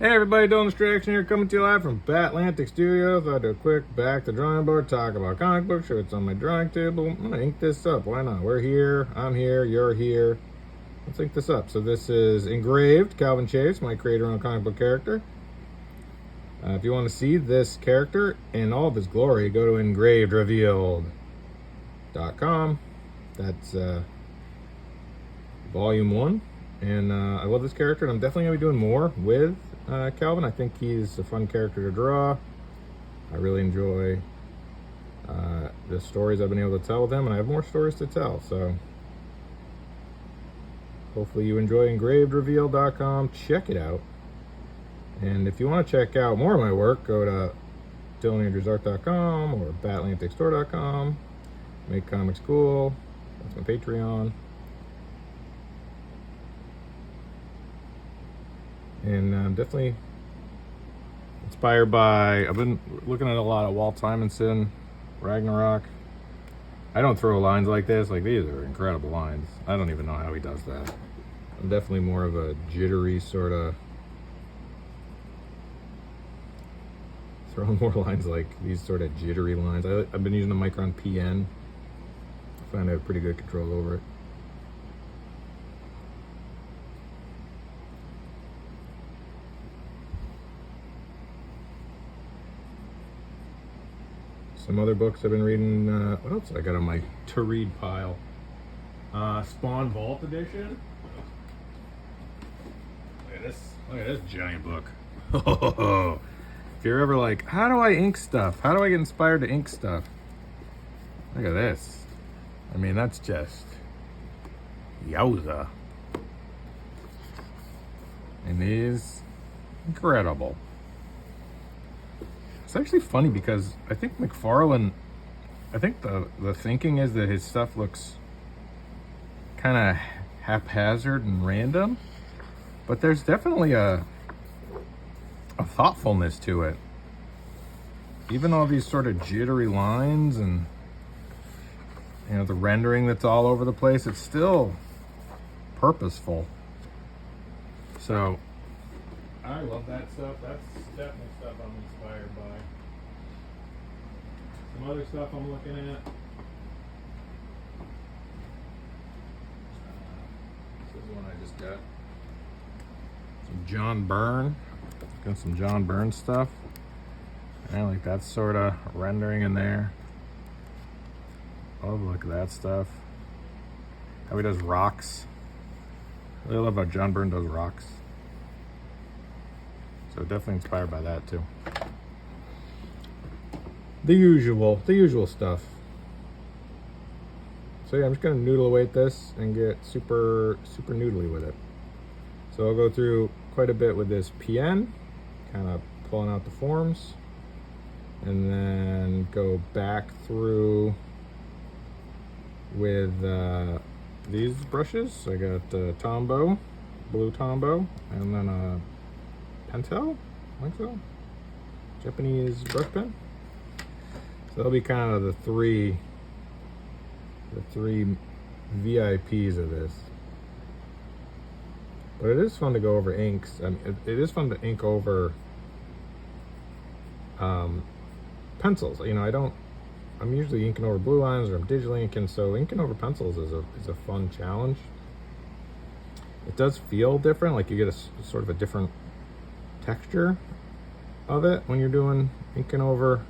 Hey everybody, Dylan Distraction here, coming to you live from Batlantic Studios. I'll do a quick back to drawing board, talk about comic books, show it's on my drawing table. I'm gonna ink this up, why not? We're here, I'm here, you're here. Let's ink this up. So this is Engraved, Calvin Chase, my creator-owned comic book character. If you want to see this character in all of his glory, go to engravedrevealed.com. That's volume 1. And I love this character, and I'm definitely going to be doing more with Calvin. I think he's a fun character to draw. I really enjoy the stories I've been able to tell with him, and I have more stories to tell. So hopefully you enjoy engravedrevealed.com. Check it out. And if you want to check out more of my work, go to dylanandrewsart.com or batlanticstore.com. Make comics cool. That's my Patreon. And I'm definitely inspired by, I've been looking at a lot of Walt Simonson, Ragnarok. I don't throw lines like this, like these are incredible lines. I don't even know how he does that. I'm definitely more of a jittery sort of, throwing more lines like these sort of jittery lines. I've been using the Micron PN. I find I have pretty good control over it. Some other books I've been reading. What else I got on my to-read pile? Spawn Vault Edition. Look at this giant book. If you're ever like, how do I ink stuff? How do I get inspired to ink stuff? Look at this. I mean, that's just yowza. And it is incredible. It's actually funny because I think McFarlane, I think the thinking is that his stuff looks kind of haphazard and random, but there's definitely a thoughtfulness to it. Even all these sort of jittery lines and, you know, the rendering that's all over the place, it's still purposeful. So I love that stuff. That's definitely stuff I'm inspired by. Some other stuff I'm looking at. This is one I just got. Some John Byrne. Got some John Byrne stuff. I like that sort of rendering in there. Oh, look at that stuff. How he does rocks. I really love how John Byrne does rocks. So definitely inspired by that too. The usual stuff. So yeah, I'm just gonna noodle away at this and get super noodly with it. So I'll go through quite a bit with this PN, kind of pulling out the forms, and then go back through with these brushes. So I got Tombow, blue Tombow, and then a Pentel, I think so, Japanese brush pen. So that'll be kind of the three VIPs of this. But it is fun to go over inks. I mean, it is fun to ink over pencils. You know, I'm usually inking over blue lines or I'm digitally inking, so inking over pencils is a fun challenge. It does feel different, like you get a sort of a different texture of it when you're doing inking over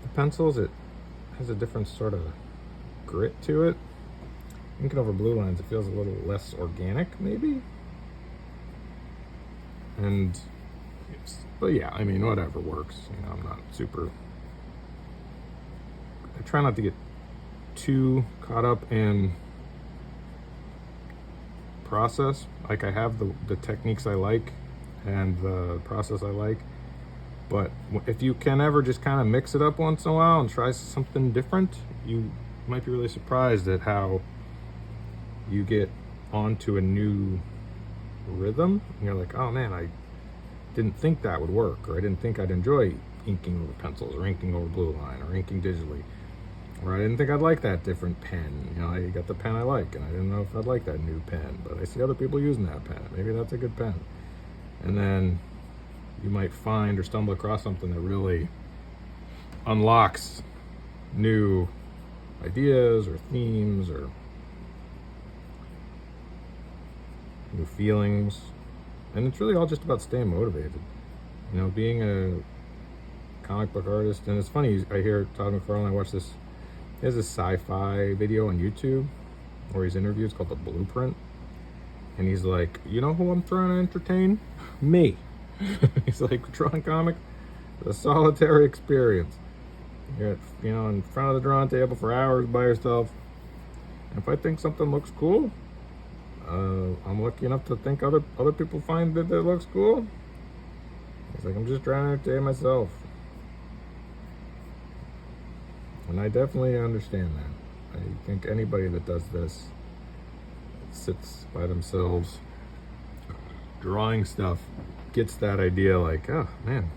the pencils. It has a different sort of grit to it. Inking over blue lines, it feels a little less organic maybe. But yeah, I mean, whatever works. You know, I'm not super, I try not to get too caught up in process. Like, I have the techniques I like and the process I like, but if you can ever just kind of mix it up once in a while and try something different, you might be really surprised at how you get onto a new rhythm. And you're like, oh man, I didn't think that would work, or I didn't think I'd enjoy inking over pencils or inking over blue line or inking digitally. Or I didn't think I'd like that different pen. You know, I got the pen I like, and I didn't know if I'd like that new pen, but I see other people using that pen. Maybe that's a good pen. And then you might find or stumble across something that really unlocks new ideas or themes or new feelings. And it's really all just about staying motivated. You know, being a comic book artist. And it's funny, I hear Todd McFarlane, I watch this, he has this sci-fi video on YouTube where he's interviewed. It's called The Blueprint. And he's like, you know who I'm trying to entertain? Me. He's like, drawing comic, a solitary experience. You're, in front of the drawing table for hours by yourself. And if I think something looks cool, I'm lucky enough to think other people find that it looks cool. He's like, I'm just trying to entertain myself. And I definitely understand that. I think anybody that does this, sits by themselves, drawing stuff, gets that idea like, oh man,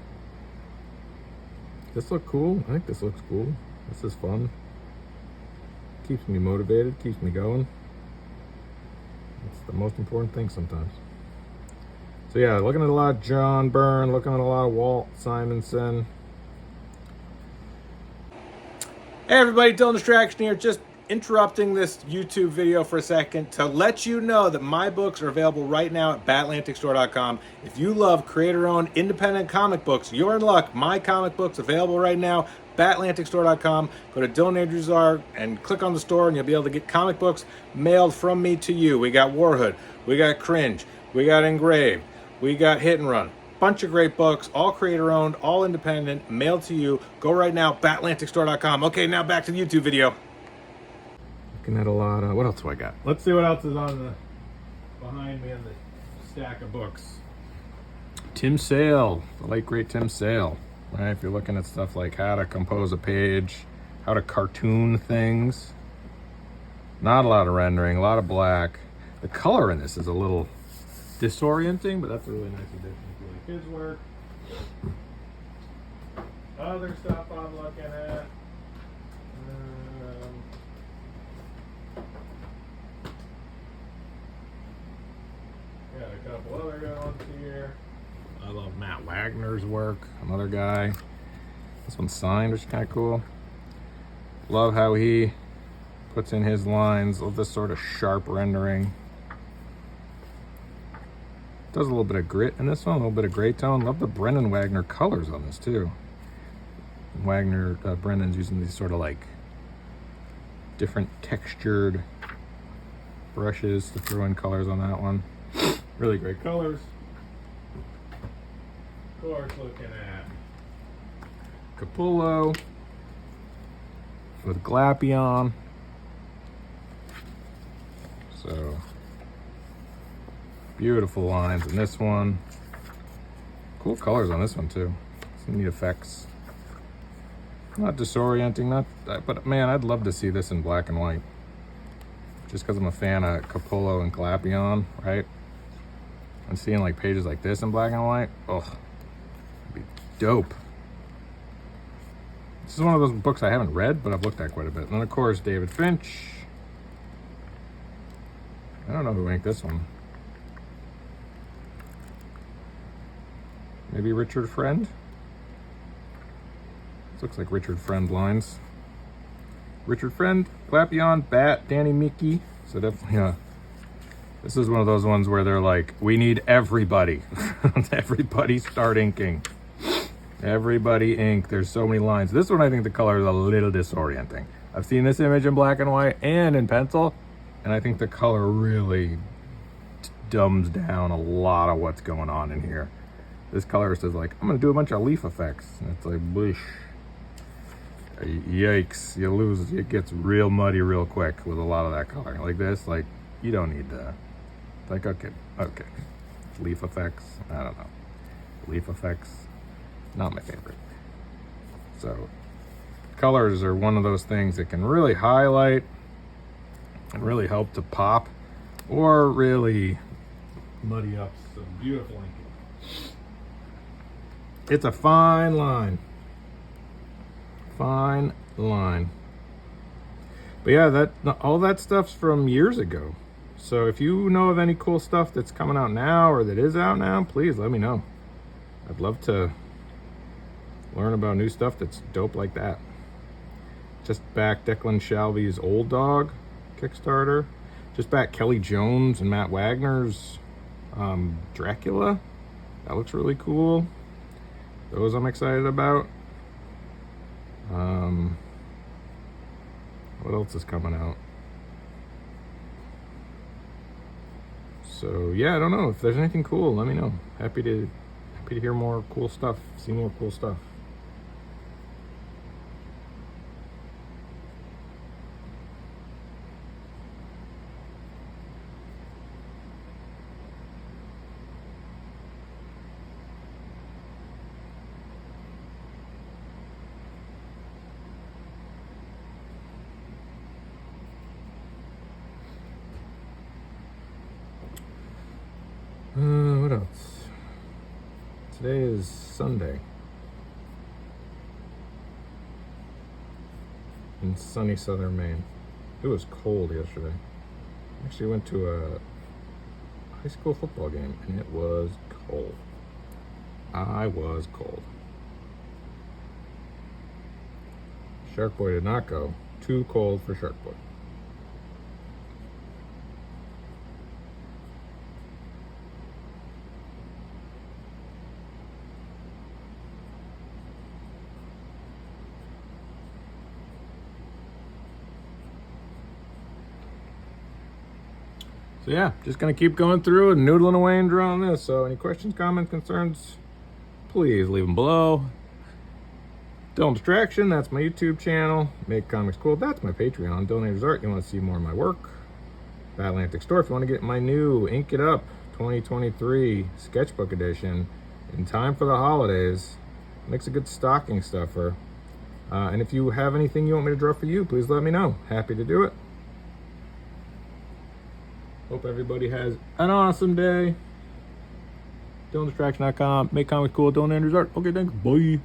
this look cool. I think this looks cool. This is fun. Keeps me motivated, keeps me going. It's the most important thing sometimes. So yeah, looking at a lot of John Byrne, looking at a lot of Walt Simonson. Hey everybody, Dylan Distraction here, just interrupting this YouTube video for a second to let you know that my books are available right now at batlanticstore.com. If you love creator-owned independent comic books, you're in luck. My comic books available right now, batlanticstore.com. Go to Dylan Andrews Art and click on the store and you'll be able to get comic books mailed from me to you. We got Warhood, we got Cringe, we got Engraved, we got Hit and Run. Bunch of great books, all creator-owned, all independent, mailed to you. Go right now, batlanticstore.com. Okay, now back to the YouTube video. Looking at a lot of, what else do I got? Let's see what else is on the, behind me in the stack of books. Tim Sale, the late great Tim Sale. Right, if you're looking at stuff like how to compose a page, how to cartoon things. Not a lot of rendering, a lot of black. The color in this is a little disorienting, but that's a really nice addition to his work. Other stuff I'm looking at. Got a couple other good ones here. I love Matt Wagner's work, another guy. This one's signed, which is kind of cool. Love how he puts in his lines of this sort of sharp rendering. Does a little bit of grit in this one, a little bit of gray tone. Love the Brendan Wagner colors on this too. Brendan's using these sort of like different textured brushes to throw in colors on that one. Really great colors. Of course, looking at Capullo with Glapion. So beautiful lines in this one. Cool colors on this one too. Some neat effects. Not disorienting, but man, I'd love to see this in black and white. Just because I'm a fan of Capullo and Glapion, right? And seeing like pages like this in black and white, oh, it'd be dope. This is one of those books I haven't read, but I've looked at quite a bit. And then of course, David Finch. I don't know who inked this one. Maybe Richard Friend? This looks like Richard Friend lines. Richard Friend, Glapion, Bat, Danny Mickey. So definitely, this is one of those ones where they're like, we need everybody. Everybody start inking. Everybody ink. There's so many lines. This one, I think the color is a little disorienting. I've seen this image in black and white and in pencil, and I think the color really dumbs down a lot of what's going on in here. This colorist is like, I'm gonna do a bunch of leaf effects. And it's like, bush. Yikes, you lose, it gets real muddy real quick with a lot of that color. Like this, like, you don't need to, like, okay. Leaf effects, I don't know. Leaf effects, not my favorite. So, colors are one of those things that can really highlight and really help to pop, or really muddy up some beautiful inking. It's a fine line. Fine line. But yeah, all that stuff's from years ago. So if you know of any cool stuff that's coming out now or that is out now, please let me know. I'd love to learn about new stuff that's dope like that. Just back Declan Shalvey's Old Dog Kickstarter. Just back Kelly Jones and Matt Wagner's Dracula. That looks really cool. Those I'm excited about. What else is coming out? So yeah, I don't know. If there's anything cool, let me know. Happy to hear more cool stuff, see more cool stuff. What else? Today is Sunday in sunny southern Maine. It was cold yesterday. Actually went to a high school football game and it was cold. I was cold. Shark Boy did not go. Too cold for Shark Boy. So yeah, just gonna keep going through and noodling away and drawing this. So any questions, comments, concerns, please leave them below. Dylan Distraction, that's my YouTube channel. Make Comics Cool, that's my Patreon. Donators Art, you want to see more of my work. Atlantic Store, if you want to get my new Ink It Up 2023 sketchbook edition in time for the holidays. Makes a good stocking stuffer. And if you have anything you want me to draw for you, please let me know. Happy to do it. Hope everybody has an awesome day. DylanDistraction.com. Make Comics Cool. Donators Art. Okay, thanks. Bye.